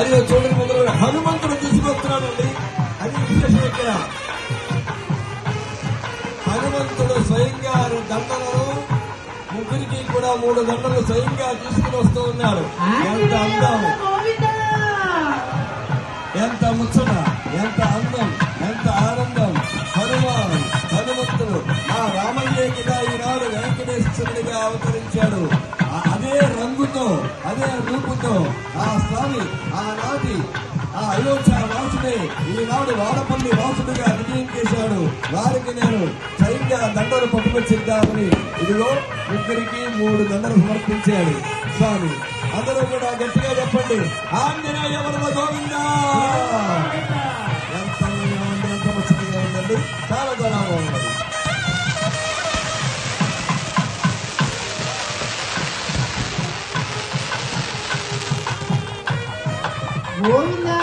మరియు చూడని మొదలు హనుమంతుడు తీసుకొస్తున్నాడండి. అది విశేషం. ఇక్కడ హనుమంతుడు స్వయంగా దండలను ముగ్గురికి కూడా 3 దండలు స్వయంగా తీసుకుని వస్తూ ఉన్నారు. ఎంత అందం, ఎంత ముచ్చట, ఎంత అందం, ఎంత ఆనందం. హనుమంతుడు ఆ రామయ్య కింద ఈనాడు వెంకటేశ్వరుడిగా అవతరించాడు. అదే రంగుతో, అదే రూపుతో ఆ స్వామి ఆనాటి ఆ అయోధ్య వాసుడే ఈనాడు వాడపల్లి వాసుడిగా విజయం చేశాడు. వారికి నేను స్వయంగా దండలు పట్టుకొచ్చిద్దామని ఇదిగో ముగ్గురికి 3 దండలు సమర్పించాడు స్వామి. అందరూ కూడా గట్టిగా చెప్పండి, ఆంజనేయ వరద గోవిందా. ఎంత ఉందండి, ఎంత ముచ్చటగా ఉందండి, చాలా గొడవగా ఉన్నది. గోవిందా